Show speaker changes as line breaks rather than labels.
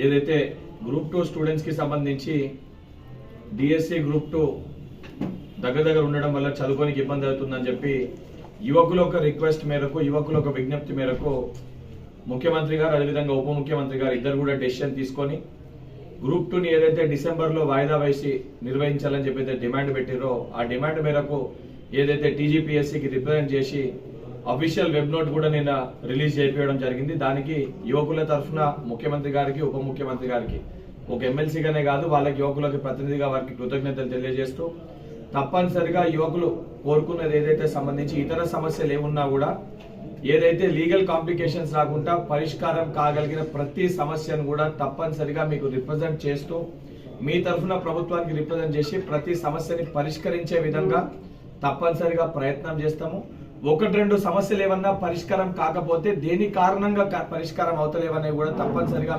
ఏదైతే group 2 students కి సంబంధించి డిఎస్సి గ్రూప్ 2 దగ్గర ఉండడం వల్ల చదువుకోనికి ఇబ్బంది అవుతుందని చెప్పి యువకుల ఒక రిక్వెస్ట్ మేరకు, యువకుల ఒక విజ్ఞప్తి మేరకు ముఖ్యమంత్రి గారు అదేవిధంగా ఉప ముఖ్యమంత్రి గారు ఇద్దరు కూడా డెసిషన్ తీసుకొని గ్రూప్ 2ని ఏదైతే డిసెంబర్లో వాయిదా వేసి నిర్వహించాలని చెప్పి డిమాండ్ పెట్టారో ఆ డిమాండ్ మేరకు ఏదైతే టీజీపీఎస్సీకి రిప్రజెంట్ చేసి అఫీషియల్ వెబ్ నోట్ కూడా నిన్న రిలీజ్ చేయడం జరిగింది. దానికి యువకుల తరఫున ముఖ్యమంత్రి గారికి, ఉప ముఖ్యమంత్రి గారికి, ఒక ఎమ్మెల్సీగానే కాదు వాళ్ళకి యువకులకు ప్రతినిధిగా వారికి కృతజ్ఞతలు తెలియజేస్తూ తప్పనిసరిగా యువకులు కోరుకున్నది ఏదైతే సంబంధించి ఇతర సమస్యలు ఏమున్నా కూడా ఏదైతే లీగల్ కాంప్లికేషన్స్ రాకుండా పరిష్కారం కాగలిగిన ప్రతి సమస్యను కూడా తప్పనిసరిగా మీకు రిప్రజెంట్ చేస్తూ మీ తరఫున ప్రభుత్వానికి రిప్రజెంట్ చేసి ప్రతి సమస్యని పరిష్కరించే విధంగా తప్పనిసరిగా ప్రయత్నం చేస్తాము. 1-2 సమస్యలు ఏమన్నా పరిష్కారం కాకపోతే దేని కారణంగా పరిష్కారం అవుతలేవనే కూడా తప్పనిసరిగా